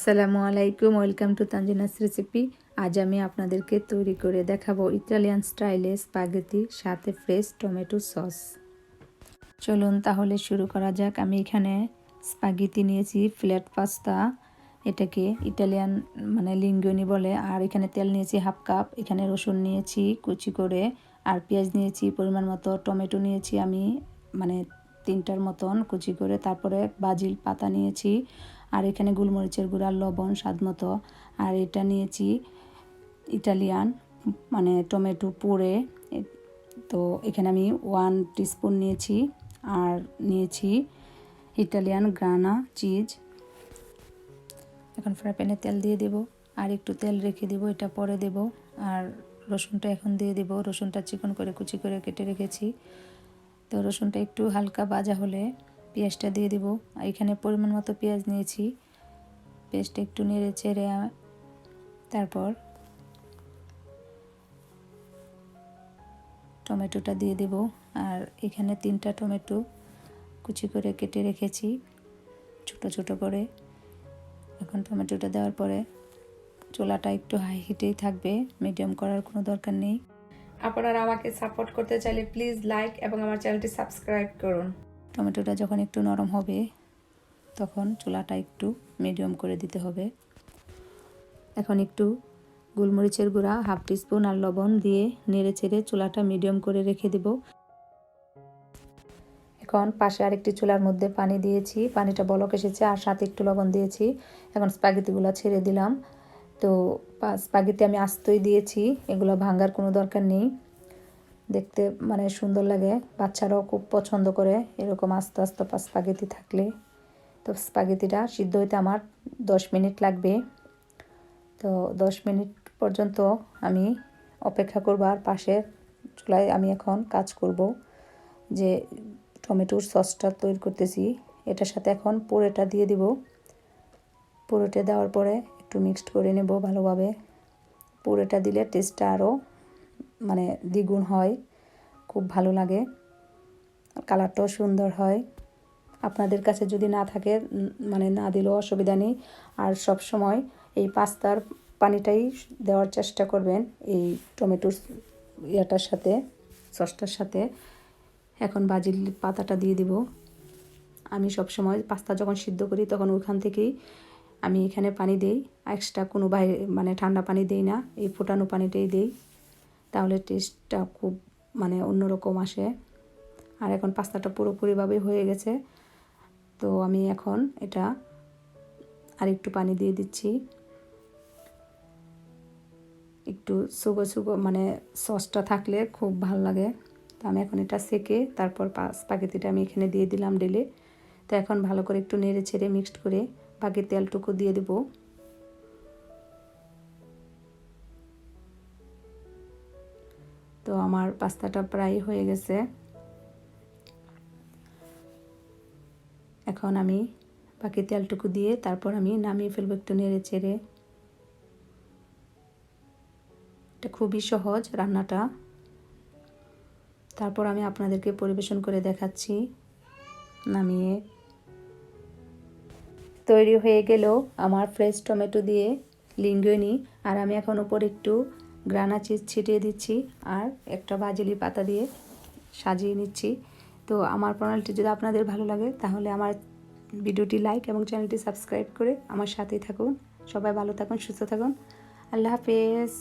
আসসালামু আলাইকুম, welcome to Tanzina's recipe. আজ আমি আপনাদেরকে তৈরি করে দেখাবো ইটালিয়ান স্টাইলে স্পাগেটি সাথে ফ্রেশ টমেটো সস। চলুন তাহলে শুরু করা যাক। আমি এখানে স্পাগেটি নিয়েছি, ফ্ল্যাট পাস্তা, এটাকে ইটালিয়ান লিঙ্গুইনি বলে। আর এখানে তেল নিয়েছি হাফ কাপ, এখানে রসুন নিয়েছি কুচি করে, আর পেঁয়াজ নিয়েছি পরিমাণ মতো, টমেটো নিয়েছি আমি 3টার মতন কুচি করে, তারপরে বাজিল পাতা নিয়েছি, আর এখানে গোলমরিচের গুঁড়া, লবণ স্বাদ মতো, আর এটা নিয়েছি ইটালিয়ান টমেটো পুরে। তো এখানে আমি 1 টিস্পুন নিয়েছি, আর নিয়েছি ইটালিয়ান গ্রানা চিজ। এখন ফ্রাই প্যানে তেল দিয়ে দেব, আর একটু তেল রেখে দেব, এটা পরে দেব। আর রসুনটা এখন দিয়ে দেব। রসুনটা চিকন করে কুচি করে কেটে রেখেছি। তো রসুনটা একটু হালকা ভাজা হলে পেঁয়াজটা দিয়ে দেব। এখানে পরিমাণ মতো পেঁয়াজ নিয়েছি, পেঁয়াজটা একটু নেড়ে চেড়ে তারপর টমেটোটা দিয়ে দেব। আর এখানে 3টা টমেটো কুচি করে কেটে রেখেছি ছোট ছোট করে। এখন টমেটোটা দেওয়ার পরে চুলাটা একটু হাই হিটেই থাকবে, মিডিয়াম করার কোনো দরকার নেই। আপনারা আমাকে সাপোর্ট করতে চাইলে প্লিজ লাইক এবং আমার চ্যানেলটি সাবস্ক্রাইব করুন। টমেটোটা যখন একটু নরম হবে তখন চুলাটা একটু মিডিয়াম করে দিতে হবে। এখন একটু গোলমরিচের গুঁড়া হাফ টিস্পুন আর লবণ দিয়ে নেড়ে চেড়ে চুলাটা মিডিয়াম করে রেখে দেব। এখন পাশে আরেকটি চুলার মধ্যে পানি দিয়েছি, পানিটা বলক এসেছে, আর সাথে একটু লবণ দিয়েছি। এখন স্পাগেটিগুলো ছেড়ে দিলাম। তো স্পাগেটি আমি আস্তই দিয়েছি, এগুলো ভাঙার কোনো দরকার নেই। দেখতে সুন্দর লাগে, বাচ্চারাও খুব পছন্দ করে এরকম আস্তে আস্তে স্পাগেটি থাকলে। তো স্পাগেটিটা সিদ্ধ হইতে আমার 10 মিনিট লাগবে। তো 10 মিনিট পর্যন্ত আমি অপেক্ষা করব। আর পাশের চুলায় আমি এখন কাজ করব, যে টমেটোর সসটা তৈরি করতেছি, এটার সাথে এখন পুরোটা দিয়ে দিব। পুরোটা দেওয়ার পরে একটু মিক্সড করে নেব ভালোভাবে। পুরোটা দিলে টেস্টটা আরও দ্বিগুণ হয়, খুব ভালো লাগে, কালারটাও সুন্দর হয়। আপনাদের কাছে যদি না থাকে না দিলেও অসুবিধা নেই। আর সব সময় এই পাস্তার পানিটাই দেওয়ার চেষ্টা করবেন এই টমেটোর ইয়াটার সাথে, সসটার সাথে। এখন বাজিল পাতাটা দিয়ে দিব। আমি সব সময় পাস্তা যখন সিদ্ধ করি তখন ওখান থেকেই আমি এখানে পানি দেই, এক্সট্রা কোনো বাইরে ঠান্ডা পানি দেই না, এই ফোটানো পানিটাই দেই, তাহলে টেস্টটা খুব অন্যরকম আসে। আর এখন পাস্তাটা পুরোপুরিভাবে হয়ে গেছে। তো আমি এখন এটা আর একটু পানি দিয়ে দিচ্ছি, একটু সুগো সুগো সসটা থাকলে খুব ভালো লাগে। তো আমি এখন এটা সেকে তারপর স্পাগেটিটা আমি এখানে দিয়ে দিলাম ঢেলে। তো এখন ভালো করে একটু নেড়ে ছেড়ে মিক্সড করে বাকি তেলটুকু দিয়ে দেব। তো আমার পাস্তাটা প্রায় হয়ে গেছে। এখন আমি বাকি তেলটুকু দিয়ে তারপর আমি নামিয়ে ফেলবো একটু নেড়ে চেড়ে। এটা খুবই সহজ রান্নাটা। তারপর আমি আপনাদেরকে পরিবেশন করে দেখাচ্ছি নামিয়ে। তৈরি হয়ে গেল আমার ফ্রেশ টমেটো দিয়ে লিঙ্গুইনি। আর আমি এখন উপর একটু গ্রানা চিজ ছিটিয়ে দিচ্ছি, আর একটা বাজিলি পাতা দিয়ে সাজিয়ে নিচ্ছি। তো আমার প্রণালীটি যদি আপনাদের ভালো লাগে তাহলে আমার ভিডিওটি লাইক এবং চ্যানেলটি সাবস্ক্রাইব করে আমার সাথেই থাকুন। সবাই ভালো থাকুন, সুস্থ থাকুন। আল্লাহ হাফেজ।